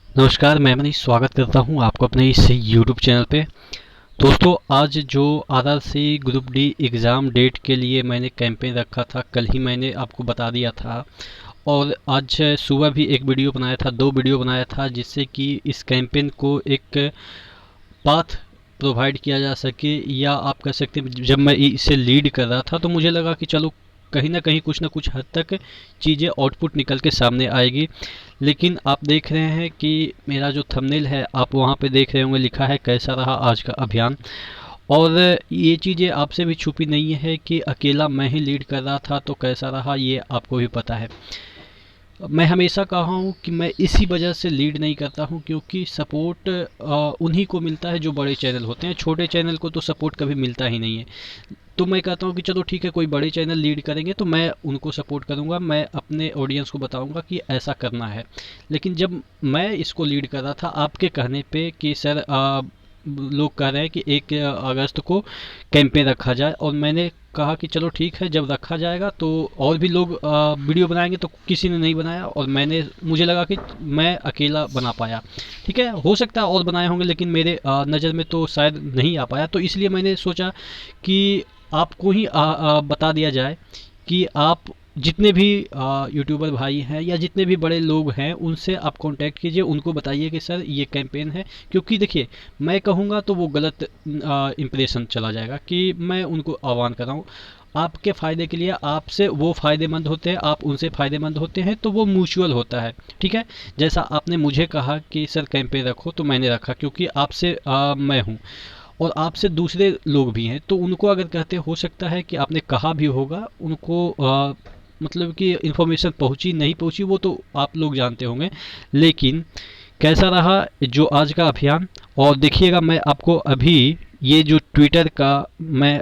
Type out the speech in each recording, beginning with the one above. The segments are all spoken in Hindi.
नमस्कार, मैं मनीष स्वागत करता हूं आपको अपने इस यूट्यूब चैनल पे। दोस्तों, आज जो RRC group D exam date के लिए मैंने कैंपेन रखा था, कल ही मैंने आपको बता दिया था। और आज सुबह भी एक वीडियो बनाया था, 2 वीडियो बनाया था, जिससे कि इस कैंपेन को एक पाथ प्रोवाइड किया जा सके, या आप कह सकते हैं जब मैं इसे लीड कर रहा था तो मुझे लगा कि चलो कहीं ना कुछ हद तक चीज़ें आउटपुट निकल के सामने आएगी। लेकिन आप देख रहे हैं कि मेरा जो थंबनेल है, आप वहाँ पे देख रहे होंगे, लिखा है कैसा रहा आज का अभियान। और ये चीज़ें आपसे भी छुपी नहीं है कि अकेला मैं ही लीड कर रहा था तो कैसा रहा, ये आपको भी पता है। मैं हमेशा कहा हूँ कि मैं इसी वजह से लीड नहीं करता हूँ, क्योंकि सपोर्ट उन्हीं को मिलता है जो बड़े चैनल होते हैं। छोटे चैनल को तो सपोर्ट कभी मिलता ही नहीं है। तो मैं कहता हूँ कि चलो ठीक है, कोई बड़े चैनल लीड करेंगे तो मैं उनको सपोर्ट करूँगा, मैं अपने ऑडियंस को बताऊँगा कि ऐसा करना है। लेकिन जब मैं इसको लीड कर रहा था आपके कहने पे कि सर लोग कह रहे हैं कि 1 अगस्त को कैंपेन रखा जाए, और मैंने कहा कि चलो ठीक है, जब रखा जाएगा तो और भी लोग वीडियो बनाएंगे, तो किसी ने नहीं बनाया और मुझे लगा कि मैं अकेला बना पाया। ठीक है, हो सकता है और बनाए होंगे, लेकिन मेरे नज़र में तो शायद नहीं आ पाया। तो इसलिए मैंने सोचा कि आपको ही बता दिया जाए कि आप जितने भी यूट्यूबर भाई हैं या जितने भी बड़े लोग हैं, उनसे आप कांटेक्ट कीजिए, उनको बताइए कि सर ये कैंपेन है। क्योंकि देखिए, मैं कहूँगा तो वो गलत इंप्रेशन चला जाएगा कि मैं उनको आह्वान कर रहा हूँ। आपके फ़ायदे के लिए आपसे वो फ़ायदेमंद होते हैं, आप उनसे फ़ायदेमंद होते हैं, तो वो म्यूचुअल होता है। ठीक है, जैसा आपने मुझे कहा कि सर कैंपेन रखो, तो मैंने रखा क्योंकि आपसे मैं हूँ और आपसे दूसरे लोग भी हैं। तो उनको अगर कहते, हो सकता है कि आपने कहा भी होगा, उनको मतलब कि इन्फॉर्मेशन पहुंची नहीं पहुंची वो तो आप लोग जानते होंगे। लेकिन कैसा रहा जो आज का अभियान। और देखिएगा, मैं आपको अभी ये जो ट्विटर का मैं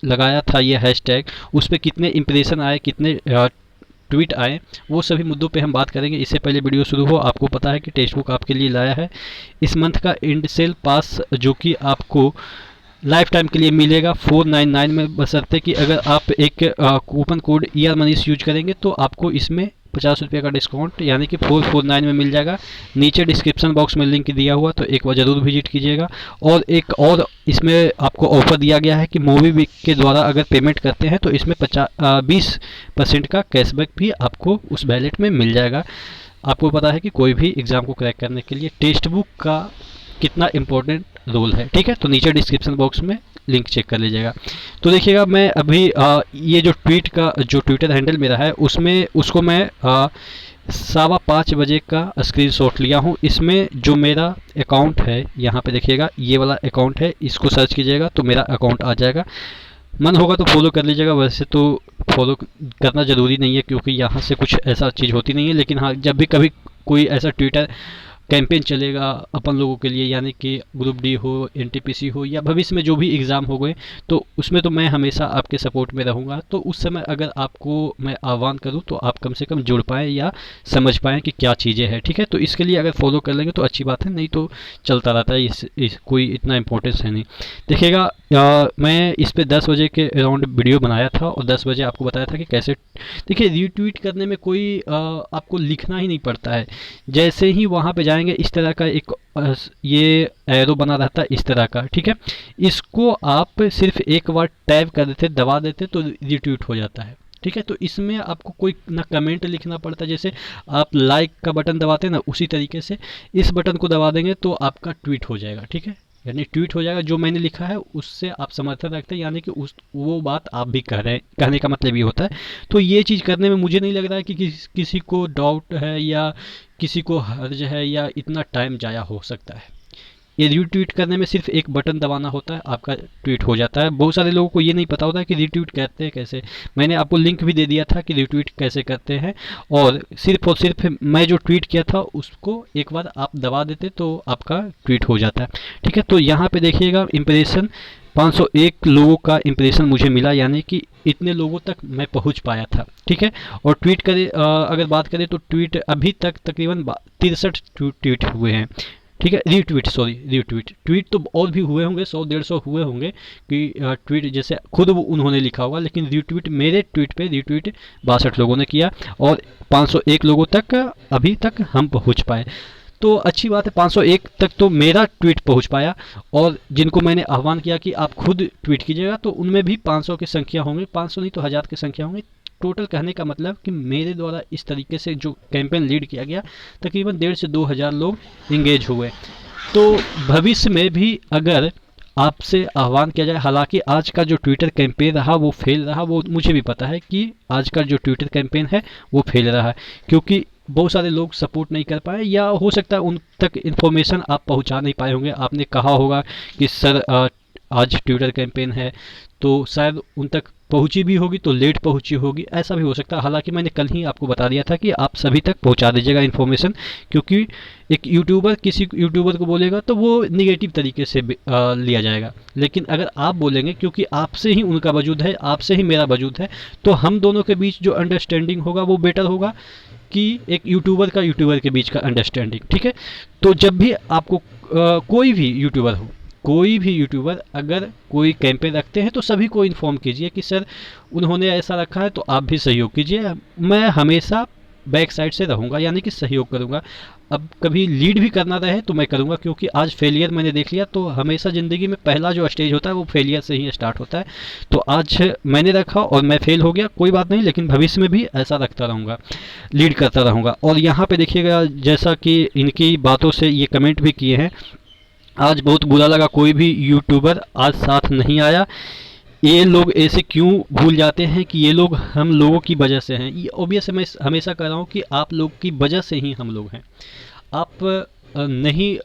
लगाया था ये हैशटैग, उस पर कितने इम्प्रेशन आए, कितने ट्वीट आए, वो सभी मुद्दों पे हम बात करेंगे। इससे पहले वीडियो शुरू हो, आपको पता है कि टेक्स्ट बुक आपके लिए लाया है इस मंथ का एंड सेल पास, जो कि आपको लाइफ टाइम के लिए मिलेगा 499 में, बशर्ते कि अगर आप एक coupon code ER Manish use करेंगे तो आपको इसमें 50 रुपये का डिस्काउंट यानी कि 449 में मिल जाएगा। नीचे डिस्क्रिप्शन बॉक्स में लिंक दिया हुआ, तो एक बार ज़रूर विजिट कीजिएगा। और एक और इसमें आपको ऑफर दिया गया है कि मूवी वीक के द्वारा अगर पेमेंट करते हैं तो इसमें 20% का कैशबैक भी आपको उस वैलेट में मिल जाएगा। आपको पता है कि कोई भी एग्ज़ाम को क्रैक करने के लिए टेक्स्ट बुक का कितना इम्पोर्टेंट रोल है। ठीक है, तो नीचे डिस्क्रिप्शन बॉक्स में लिंक चेक कर लीजिएगा। तो देखिएगा, मैं अभी ये जो ट्वीट का जो ट्विटर हैंडल मेरा है, उसमें उसको मैं 5:15 बजे का स्क्रीनशॉट लिया हूँ। इसमें जो मेरा अकाउंट है, यहाँ पे देखिएगा, ये वाला अकाउंट है, इसको सर्च कीजिएगा तो मेरा अकाउंट आ जाएगा। मन होगा तो फॉलो कर लीजिएगा, वैसे तो फॉलो करना ज़रूरी नहीं है क्योंकि यहाँ से कुछ ऐसा चीज़ होती नहीं है। लेकिन हाँ, जब भी कभी कोई ऐसा ट्विटर कैंपेन चलेगा अपन लोगों के लिए, यानी कि ग्रुप डी हो, एनटीपीसी हो, या भविष्य में जो भी एग्ज़ाम हो गए, तो उसमें तो मैं हमेशा आपके सपोर्ट में रहूँगा। तो उस समय अगर आपको मैं आह्वान करूँ तो आप कम से कम जुड़ पाएँ या समझ पाएँ कि क्या चीज़ें हैं। ठीक है, तो इसके लिए अगर फॉलो कर लेंगे तो अच्छी बात है, नहीं तो चलता रहता है, कोई इतना इंपॉर्टेंस है नहीं। देखिएगा, मैं इस पे 10 बजे के अराउंड वीडियो बनाया था और 10 बजे आपको बताया था कि कैसे। देखिए, रीट्वीट करने में कोई आपको लिखना ही नहीं पड़ता है। जैसे ही वहाँ पे जाएंगे, इस तरह का एक ये एरो बना रहता है इस तरह का। ठीक है, इसको आप सिर्फ एक बार टैप कर देते, दबा देते, तो रीट्वीट हो जाता है। ठीक है, तो इसमें आपको कोई ना कमेंट लिखना पड़ता, जैसे आप लाइक का बटन दबाते हैं ना, उसी तरीके से इस बटन को दबा देंगे तो आपका ट्वीट हो जाएगा। ठीक है, यानी ट्वीट हो जाएगा, जो मैंने लिखा है उससे आप समर्थन रखते हैं, यानी कि उस वो बात आप भी कह रहे हैं, कहने का मतलब ये होता है। तो ये चीज़ करने में मुझे नहीं लग रहा है कि किसी को डाउट है या किसी को हर्ज है या इतना टाइम जाया हो सकता है। ये रीट्वीट करने में सिर्फ एक बटन दबाना होता है, आपका ट्वीट हो जाता है। बहुत सारे लोगों को ये नहीं पता होता है कि रीट्वीट करते हैं कैसे। मैंने आपको लिंक भी दे दिया था कि रीट्वीट कैसे करते हैं, और सिर्फ मैं जो ट्वीट किया था उसको एक बार आप दबा देते तो आपका ट्वीट हो जाता है। ठीक है, तो यहाँ पे देखिएगा, इम्प्रेशन 501 लोगों का इम्प्रेशन मुझे मिला, यानी कि इतने लोगों तक मैं पहुंच पाया था। ठीक है, और ट्वीट करें, अगर बात करें तो ट्वीट अभी तक तकरीबन 63 ट्वीट हुए हैं। ठीक है, रीट्वीट ट्वीट तो और भी हुए होंगे, 100-150 हुए होंगे कि ट्वीट जैसे खुद उन्होंने लिखा होगा, लेकिन रीट्वीट मेरे ट्वीट पे रीट्वीट 62 लोगों ने किया और 501 लोगों तक अभी तक हम पहुंच पाए। तो अच्छी बात है, 501 तक तो मेरा ट्वीट पहुंच पाया, और जिनको मैंने आह्वान किया कि आप खुद ट्वीट कीजिएगा तो उनमें भी 500 की संख्या होंगी, 500 नहीं तो 1000 की संख्या होंगी। टोटल कहने का मतलब कि मेरे द्वारा इस तरीके से जो कैंपेन लीड किया गया, तकरीबन 1,500 से 2,000 लोग इंगेज हुए। तो भविष्य में भी अगर आपसे आह्वान किया जाए, हालांकि आज का जो ट्विटर कैंपेन रहा वो फेल रहा, वो मुझे भी पता है कि आज का जो ट्विटर कैंपेन है वो फेल रहा है, क्योंकि बहुत सारे लोग सपोर्ट नहीं कर पाए, या हो सकता है उन तक इन्फॉर्मेशन आप पहुंचा नहीं पाए होंगे। आपने कहा होगा कि सर आज ट्विटर कैंपेन है, तो शायद उन तक पहुंची भी होगी तो लेट पहुंची होगी, ऐसा भी हो सकता है। हालांकि मैंने कल ही आपको बता दिया था कि आप सभी तक पहुंचा दीजिएगा इन्फॉर्मेशन, क्योंकि एक यूट्यूबर किसी यूट्यूबर को बोलेगा तो वो निगेटिव तरीके से लिया जाएगा, लेकिन अगर आप बोलेंगे, क्योंकि आपसे ही उनका वजूद है, आपसे ही मेरा वजूद है, तो हम दोनों के बीच जो अंडरस्टैंडिंग होगा वो बेटर होगा कि एक यूट्यूबर का यूट्यूबर के बीच का अंडरस्टैंडिंग। ठीक है, तो जब भी आपको कोई भी यूट्यूबर हो, कोई भी यूट्यूबर अगर कोई कैंपेन रखते हैं तो सभी को इन्फॉर्म कीजिए कि सर उन्होंने ऐसा रखा है, तो आप भी सहयोग कीजिए। मैं हमेशा बैक साइड से रहूँगा, यानी कि सहयोग करूँगा। अब कभी लीड भी करना रहे तो मैं करूँगा, क्योंकि आज फेलियर मैंने देख लिया, तो हमेशा ज़िंदगी में पहला जो स्टेज होता है वो फेलियर से ही स्टार्ट होता है। तो आज मैंने रखा और मैं फेल हो गया, कोई बात नहीं, लेकिन भविष्य में भी ऐसा रखता रहूँगा, लीड करता रहूँगा। और यहाँ पे देखिएगा, जैसा कि इनकी बातों से ये कमेंट भी किए हैं, आज बहुत बुरा लगा, कोई भी यूट्यूबर आज साथ नहीं आया। ये लोग ऐसे क्यों भूल जाते हैं कि ये लोग हम लोगों की वजह से हैं। ये ऑब्वियस है, मैं हमेशा कह रहा हूँ कि आप लोग की वजह से ही हम लोग हैं। आप नहीं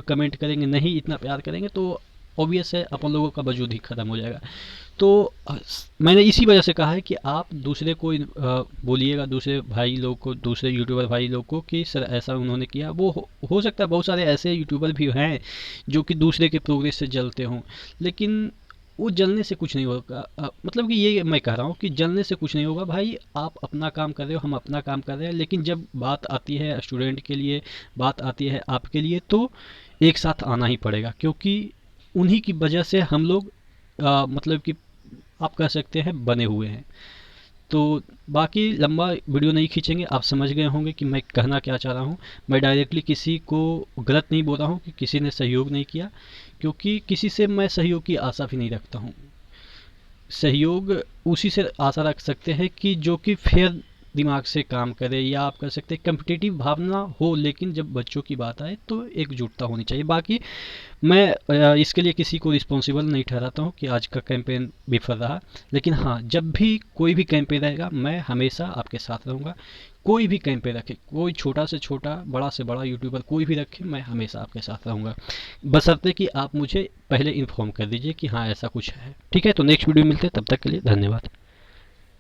कमेंट करेंगे, नहीं इतना प्यार करेंगे, तो ऑब्वियस है अपन लोगों का वजूद ही ख़त्म हो जाएगा। तो मैंने इसी वजह से कहा है कि आप दूसरे को बोलिएगा, दूसरे भाई लोग को, दूसरे यूट्यूबर भाई लोग को कि सर ऐसा उन्होंने किया। वो हो सकता है बहुत सारे ऐसे यूट्यूबर भी हैं जो कि दूसरे के प्रोग्रेस से जलते हों, लेकिन वो जलने से कुछ नहीं होगा। मतलब कि ये मैं कह रहा हूँ कि जलने से कुछ नहीं होगा भाई, आप अपना काम कर रहे हो, हम अपना काम कर रहे हैं, लेकिन जब बात आती है स्टूडेंट के लिए, बात आती है आपके लिए, तो एक साथ आना ही पड़ेगा, क्योंकि उन्हीं की वजह से हम लोग मतलब कि आप कह सकते हैं बने हुए हैं। तो बाकी लंबा वीडियो नहीं खींचेंगे, आप समझ गए होंगे कि मैं कहना क्या चाह रहा हूँ। मैं डायरेक्टली किसी को गलत नहीं बोल रहा हूँ कि किसी ने सहयोग नहीं किया, क्योंकि किसी से मैं सहयोग की आशा भी नहीं रखता हूँ। सहयोग उसी से आशा रख सकते हैं कि जो कि फेयर दिमाग से काम करे, या आप कह सकते हैं कम्पिटिटिव भावना हो, लेकिन जब बच्चों की बात आए तो एकजुटता होनी चाहिए। बाकी मैं इसके लिए किसी को रिस्पॉन्सिबल नहीं ठहराता हूँ कि आज का कैंपेन विफल रहा, लेकिन हाँ, जब भी कोई भी कैंपेन रहेगा मैं हमेशा आपके साथ रहूँगा। कोई भी कैंपेन रखे, कोई छोटा से छोटा, बड़ा से बड़ा यूट्यूबर कोई भी रखे, मैं हमेशा आपके साथ रहूँगा, बशर्ते कि आप मुझे पहले इन्फॉर्म कर दीजिए कि हाँ ऐसा कुछ है। ठीक है, तो नेक्स्ट वीडियो मिलते हैं, तब तक के लिए धन्यवाद।